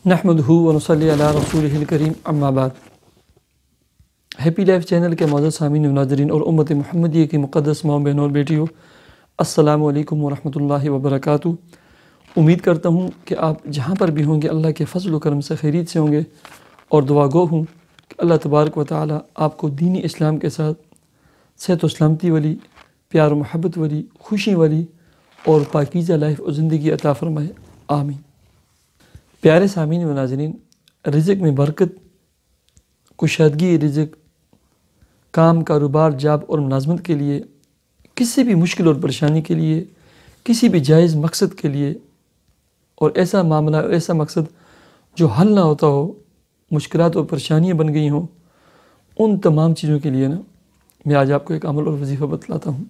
نحمدہ ونصلی علی رسولہ الکریم اما بعد۔ ہیپی لائف چینل کے معزز سامعین و ناظرین اور امت محمدیہ کی مقدس ماؤں بہنوں اور بیٹیوں، السلام علیکم ورحمۃ اللہ وبرکاتہ۔ امید کرتا ہوں کہ آپ جہاں پر بھی ہوں گے اللہ کے فضل و کرم سے خیریت سے ہوں گے، اور دعا گو ہوں کہ اللہ تبارک و تعالی آپ کو دینی اسلام کے ساتھ صحت و سلامتی والی، پیار و محبت والی، خوشی والی اور پاکیزہ لائف و زندگی عطا فرمائے، آمین۔ پیارے سامعین و ناظرین، رزق میں برکت، کشادگی رزق، کام، کاروبار، جاب اور ملازمت کے لیے، کسی بھی مشکل اور پریشانی کے لیے، کسی بھی جائز مقصد کے لیے، اور ایسا معاملہ، ایسا مقصد جو حل نہ ہوتا ہو، مشکلات اور پریشانیاں بن گئی ہوں، ان تمام چیزوں کے لیے میں آج آپ کو ایک عمل اور وظیفہ بتلاتا ہوں۔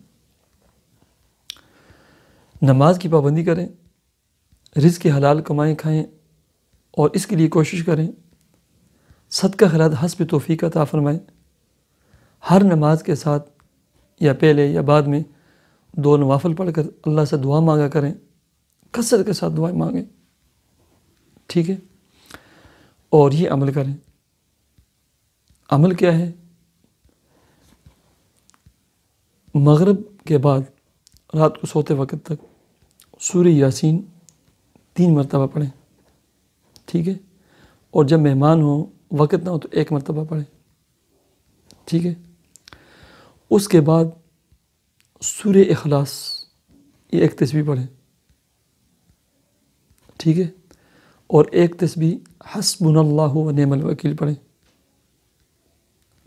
نماز کی پابندی کریں، رزق حلال کمائیں کھائیں، اور اس کے لیے کوشش کریں صدقہ خیرات حسب توفیق عطا فرمائیں۔ ہر نماز کے ساتھ یا پہلے یا بعد میں 2 نوافل پڑھ کر اللہ سے دعا مانگا کریں، کثرت کے ساتھ دعائیں مانگیں، ٹھیک ہے؟ اور یہ عمل کریں۔ عمل کیا ہے؟ مغرب کے بعد رات کو سوتے وقت تک سورہ یاسین 3 مرتبہ پڑھیں، ٹھیک ہے؟ اور جب مہمان ہوں، وقت نہ ہو تو 1 مرتبہ پڑھیں، ٹھیک ہے؟ اس کے بعد سورہ اخلاص، یہ 1 تسبیح پڑھیں، ٹھیک ہے؟ اور 1 تسبیح حسبنا اللہ و نعم الوکیل پڑھیں،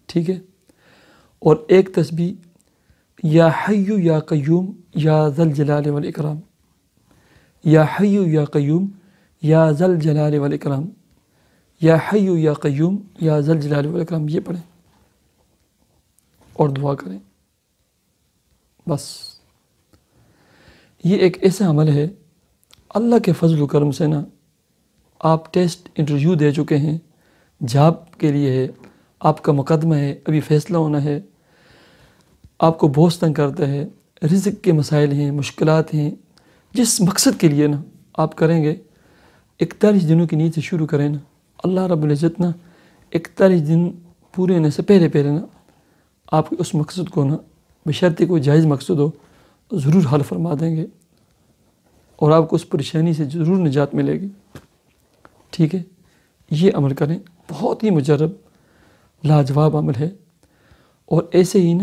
ٹھیک ہے؟ اور 1 تسبیح یا حی یا قیوم یا ذا الجلال والاکرام، یا حی یا قیوم یا ذا الجلال والاکرام، یا حی یا قیوم یا ذا الجلال والاکرام، یہ پڑھیں اور دعا کریں۔ بس یہ ایک ایسا عمل ہے، اللہ کے فضل و کرم سے آپ ٹیسٹ انٹرویو دے چکے ہیں، جاب کے لیے ہے، آپ کا مقدمہ ہے، ابھی فیصلہ ہونا ہے، آپ کو بہت تنگ کرتا ہے، رزق کے مسائل ہیں، مشکلات ہیں، جس مقصد کے لیے آپ کریں گے، 41 دنوں کی نیت سے شروع کریں اللہ رب العزت 41 دن پورے ہونے سے پہلے آپ کے اس مقصد کو بشرطِ کوئی جائز مقصد ہو ضرور حل فرما دیں گے، اور آپ کو اس پریشانی سے ضرور نجات ملے گی، ٹھیک ہے؟ یہ عمل کریں، بہت ہی مجرب لاجواب عمل ہے۔ اور ایسے ہی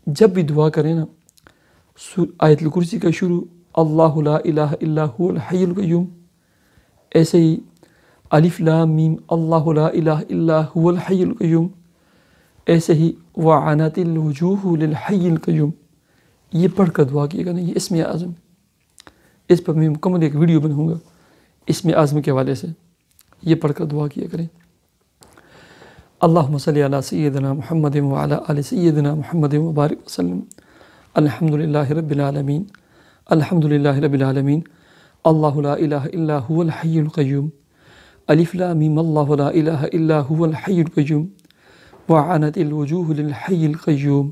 جب بھی دعا کریں آیت الکرسی کا شروع اللہ لا الہ الا هو الحی القیوم، ایسے ہی الف لام میم اللہ لا الہ الا هو الحی القیوم، ایسے ہی وعنت الوجوہ للحی القیوم، یہ پڑھ کر دعا کیے گا یہ اسم اعظم، اس پر میں مکمل ایک ویڈیو بناؤں گا اسم اعظم کے حوالے سے، یہ پڑھ کر دعا کیا کریں۔ اللہم صلی علی سیدنا محمد وعلی آل سیدنا محمد وبارک وسلم۔ الحمدللہ رب العالمین، الحمدللہ رب العالمین، اللہ لا الہ الا هو الحی القیوم، الف لام میم اللہ لا الہ الا هو الحی القیوم، وعنت الوجوہ للحی القیوم،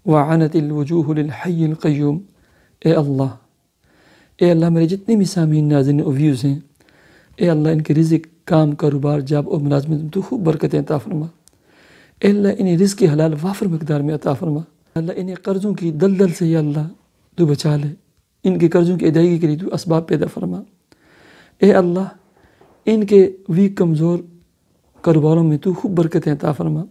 وعنت الوجوہ للحی القیوم۔ اے اللہ میرے جتنے بھی سامعین، ناظرین اور ویوز ہیں، اے اللہ ان کے رزق، کام، کاروبار، جاب اور ملازمت میں تو خوب برکتیں عطا فرما۔ اے اللہ انہیں رزق حلال وافر مقدار میں عطا فرما۔ اللہ انہیں قرضوں کی دلدل سے یا اللہ تو بچا لے، ان کے قرضوں کی ادائیگی کے لیے تو اسباب پیدا فرما۔ اے اللہ ان کے ویک کمزور کاروباروں میں تو خوب برکتیں عطا فرما۔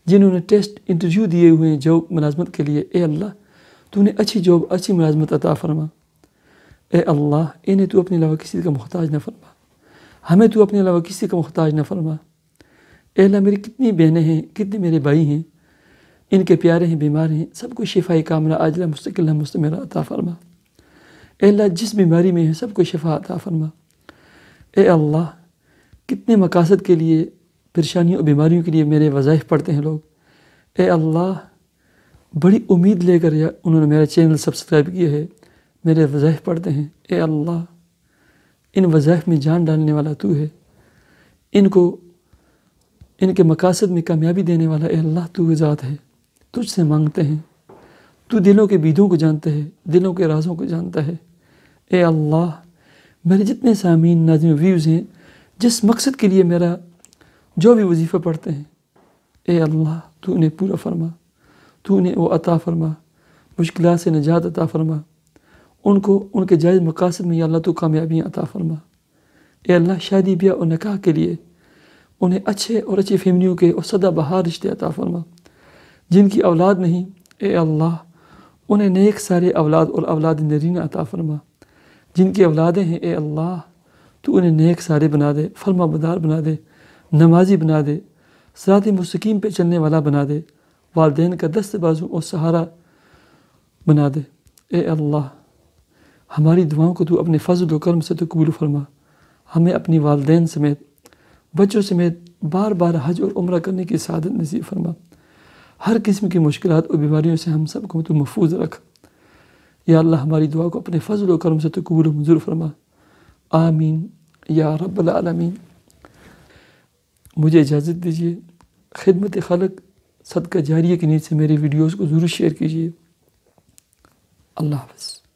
جنہوں نے ٹیسٹ انٹرویو دیے ہوئے ہیں جاب ملازمت کے لیے، اے اللہ تو انہیں اچھی جاب، اچھی ملازمت عطا فرما۔ اے اللہ انہیں تو اپنے علاوہ کسی کا محتاج نہ فرما، ہمیں تو اپنے علاوہ کسی کا محتاج نہ فرما۔ اے اللہ میری کتنی بہنیں ہیں، کتنے میرے بھائی ہیں، ان کے پیارے ہیں، بیمار ہیں، سب کو شفائی کاملہ عاجلہ مستقلہ مستمرہ عطا فرما۔ اے اللہ جس بیماری میں ہے سب کو شفا عطا فرما۔ اے اللہ کتنے مقاصد کے لیے، پریشانیوں اور بیماریوں کے لیے میرے وظائف پڑھتے ہیں لوگ، اے اللہ بڑی امید لے کر انہوں نے میرا چینل سبسکرائب کیا ہے، میرے وظائف پڑھتے ہیں، اے اللہ ان وظائف میں جان ڈالنے والا تو ہے، ان کو ان کے مقاصد میں کامیابی دینے والا اے اللہ تو ذات ہے، تجھ سے مانگتے ہیں، تو دلوں کے بیدوں کو جانتا ہے، دلوں کے رازوں کو جانتا ہے۔ اے اللہ میرے جتنے سامعین، ناظرین، ویوز ہیں جس مقصد کے لیے میرا جو بھی وظیفہ پڑھتے ہیں، اے اللہ تو انہیں پورا فرما، تو انہیں وہ عطا فرما، مشکلات سے نجات عطا فرما، ان کو ان کے جائز مقاصد میں یا اللہ تو کامیابیاں عطا فرما۔ اے اللہ شادی بیاہ اور نکاح کے لیے انہیں اچھے اور اچھی فیملیوں کے اور سدا بہار رشتے عطا فرما۔ جن کی اولاد نہیں، اے اللہ انہیں نیک سارے اولاد اور اولاد نرینہ عطا فرما۔ جن کی اولادیں ہیں اے اللہ تو انہیں نیک سارے بنا دے، فرما بدار بنا دے، نمازی بنا دے، صراط مستقیم پہ چلنے والا بنا دے، والدین کا دست بازو اور سہارا بنا دے۔ اے اللہ ہماری دعاؤں کو تو اپنے فضل و کرم سے تو قبول فرما۔ ہمیں اپنی والدین سمیت بچوں سمیت بار بار حج اور عمرہ کرنے کی سعادت نصیب فرما۔ ہر قسم کی مشکلات اور بیماریوں سے ہم سب کو تو محفوظ رکھ۔ یا اللہ ہماری دعا کو اپنے فضل و کرم سے تو قبول و منظور فرما۔ آمین یا رب العالمین۔ مجھے اجازت دیجیے، خدمت خلق صدقہ جاریہ کی نیت سے میری ویڈیوز کو ضرور شیئر کیجیے۔ اللہ حافظ۔